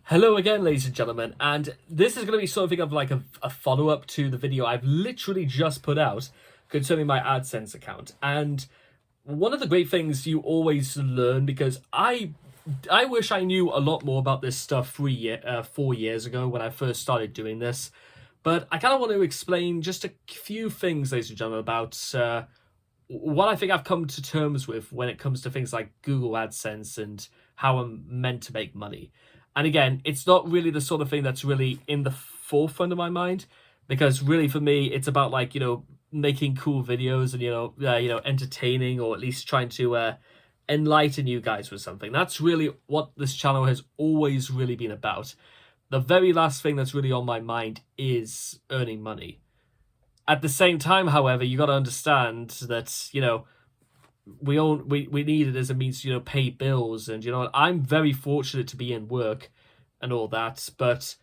Hello again, ladies and gentlemen, and this is going to be something of like a follow-up to the video I've literally just put out concerning my AdSense account. And one of the great things you always learn, because I wish I knew a lot more about this stuff 4 years ago when I first started doing this, but I kind of want to explain just a few things, ladies and gentlemen, about what I think I've come to terms with when it comes to things like Google AdSense and how I'm meant to make money. And again, it's not really the sort of thing that's really in the forefront of my mind, because really for me, it's about like, making cool videos and, entertaining, or at least trying to enlighten you guys with something. That's really what this channel has always really been about. The very last thing that's really on my mind is earning money. At the same time, however, you got to understand that, we need it as a means to, pay bills. And, I'm very fortunate to be in work and all that. But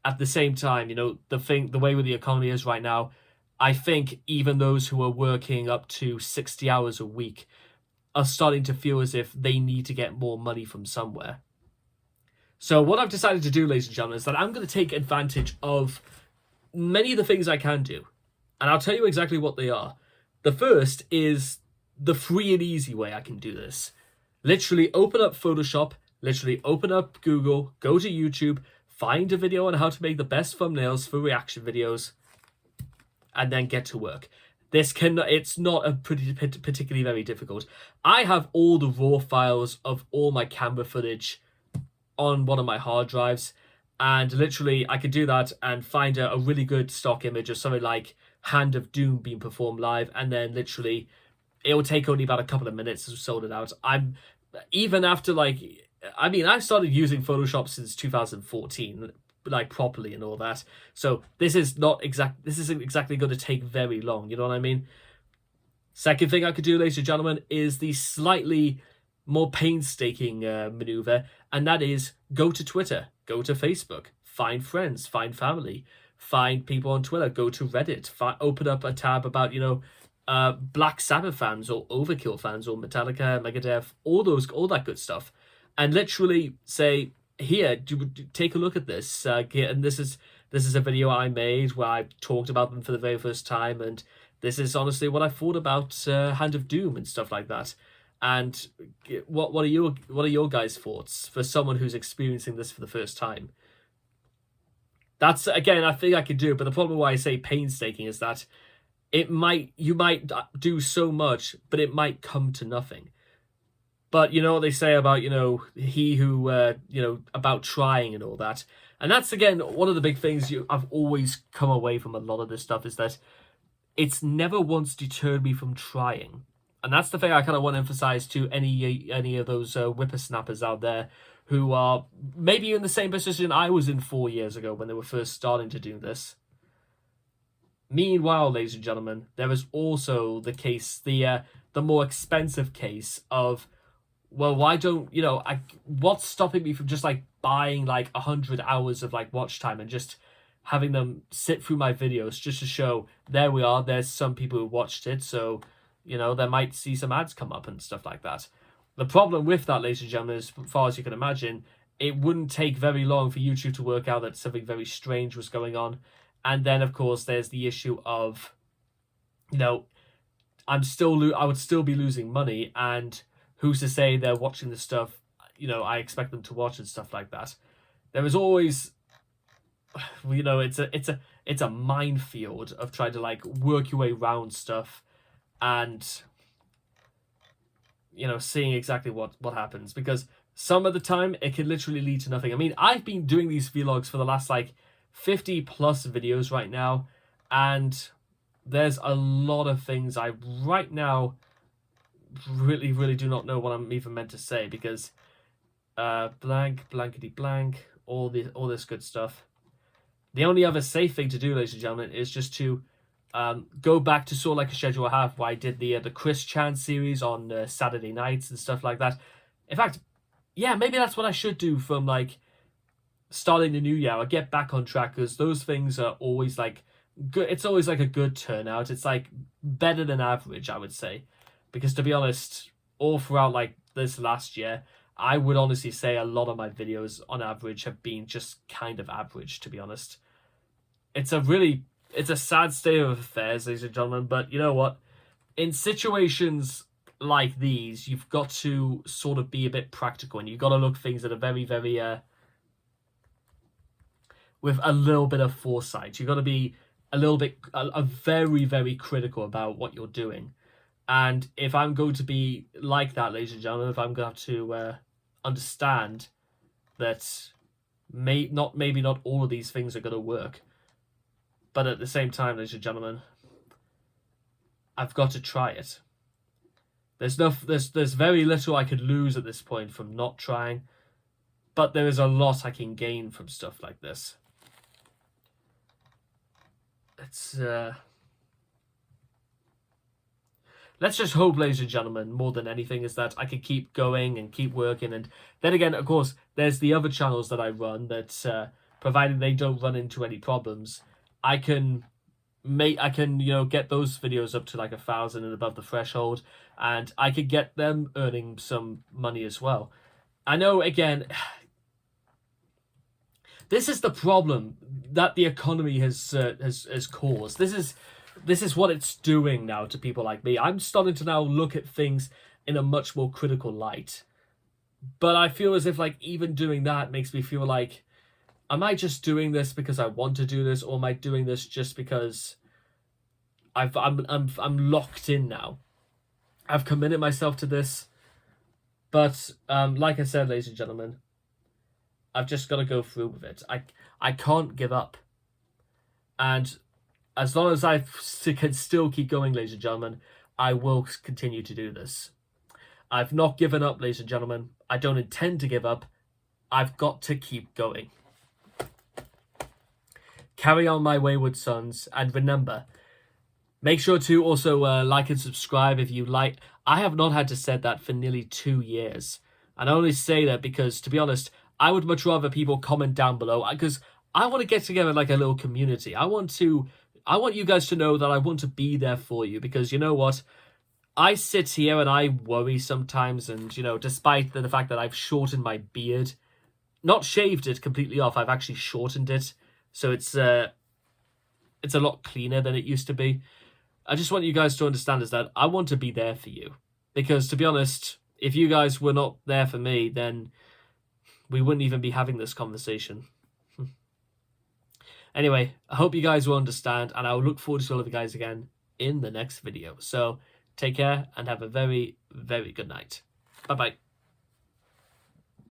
at the same time, the way with the economy is right now, I think even those who are working up to 60 hours a week are starting to feel as if they need to get more money from somewhere. So what I've decided to do, ladies and gentlemen, is that I'm going to take advantage of many of the things I can do. And I'll tell you exactly what they are. The first is the free and easy way I can do this. Literally open up Photoshop, literally open up Google, go to YouTube, find a video on how to make the best thumbnails for reaction videos, and then get to work. It's not particularly very difficult. I have all the raw files of all my camera footage on one of my hard drives, and literally I could do that and find a really good stock image of something like Hand of Doom being performed live, and then literally it will take only about a couple of minutes to sort it out. I started using Photoshop since 2014, like properly and all that. So this isn't exactly going to take very long, you know what I mean? Second thing I could do, ladies and gentlemen, is the slightly more painstaking maneuver, and that is go to Twitter, go to Facebook, find friends, find family, find people on Twitter, go to Reddit, open up a tab about, Black Sabbath fans or Overkill fans or Metallica, Megadeth, all that good stuff, and literally say, here, take a look at this. And this is a video I made where I talked about them for the very first time, and this is honestly what I thought about Hand of Doom and stuff like that. And what are your guys' thoughts for someone who's experiencing this for the first time? That's, again, I think I could do it, but the problem why I say painstaking is that you might do so much, but it might come to nothing. But you know what they say about, he who, about trying and all that. And that's, again, one of the big things I've always come away from a lot of this stuff, is that it's never once deterred me from trying. And that's the thing I kind of want to emphasize to any of those whippersnappers out there who are maybe in the same position I was in 4 years ago when they were first starting to do this. Meanwhile, ladies and gentlemen, there is also the case, the more expensive case of, well, why don't, what's stopping me from just like buying like 100 hours of like watch time and just having them sit through my videos just to show, there we are, there's some people who watched it, so, they might see some ads come up and stuff like that. The problem with that, ladies and gentlemen, as far as you can imagine, it wouldn't take very long for YouTube to work out that something very strange was going on. And then, of course, there's the issue of, I would still be losing money, and who's to say they're watching the stuff, I expect them to watch and stuff like that. There is always, it's a minefield of trying to like work your way around stuff and, seeing exactly what happens, because some of the time it can literally lead to nothing. I mean, I've been doing these vlogs for the last like 50 plus videos right now, and there's a lot of things I right now really do not know what I'm even meant to say, because blankety blank, all this good stuff. The only other safe thing to do, ladies and gentlemen, is just to go back to sort of like a schedule I have where I did the Chris Chan series on Saturday nights and stuff like that. In fact, yeah, maybe that's what I should do from like starting the new year. I'll get back on track, because those things are always like good. It's always like a good turnout. It's like better than average, I would say, because to be honest, all throughout like this last year, I would honestly say a lot of my videos on average have been just kind of average, to be honest. It's a sad state of affairs, ladies and gentlemen, but you know what? In situations like these, you've got to sort of be a bit practical, and you've got to look things that are very, very, with a little bit of foresight. You've got to be a little bit, very, very critical about what you're doing. And if I'm going to be like that, ladies and gentlemen, if I'm going to have to understand that maybe not all of these things are going to work, but at the same time, ladies and gentlemen, I've got to try it. There's very little I could lose at this point from not trying, but there is a lot I can gain from stuff like this. It's let's just hope, ladies and gentlemen, more than anything, is that I can keep going and keep working. And then again, of course, there's the other channels that I run that, provided they don't run into any problems, I can get those videos up to like 1,000 and above the threshold, and I could get them earning some money as well. I know, again, this is the problem that the economy has caused. This is what it's doing now to people like me. I'm starting to now look at things in a much more critical light. But I feel as if, like, even doing that makes me feel like, am I just doing this because I want to do this, or am I doing this just because I'm locked in now? I've committed myself to this. But like I said, ladies and gentlemen, I've just got to go through with it. I can't give up. And as long as I can still keep going, ladies and gentlemen, I will continue to do this. I've not given up, ladies and gentlemen. I don't intend to give up. I've got to keep going. Carry on, my wayward sons. And remember, make sure to also like and subscribe if you like. I have not had to say that for nearly 2 years. And I only say that because, to be honest, I would much rather people comment down below, because I want to get together like a little community. I want you guys to know that I want to be there for you, because you know what? I sit here and I worry sometimes, and, you know, despite the fact that I've shortened my beard, not shaved it completely off, I've actually shortened it, so it's a lot cleaner than it used to be. I just want you guys to understand is that I want to be there for you, because, to be honest, if you guys were not there for me, then we wouldn't even be having this conversation. Anyway, I hope you guys will understand, and I'll look forward to all of you guys again in the next video. So take care and have a very, very good night. Bye-bye.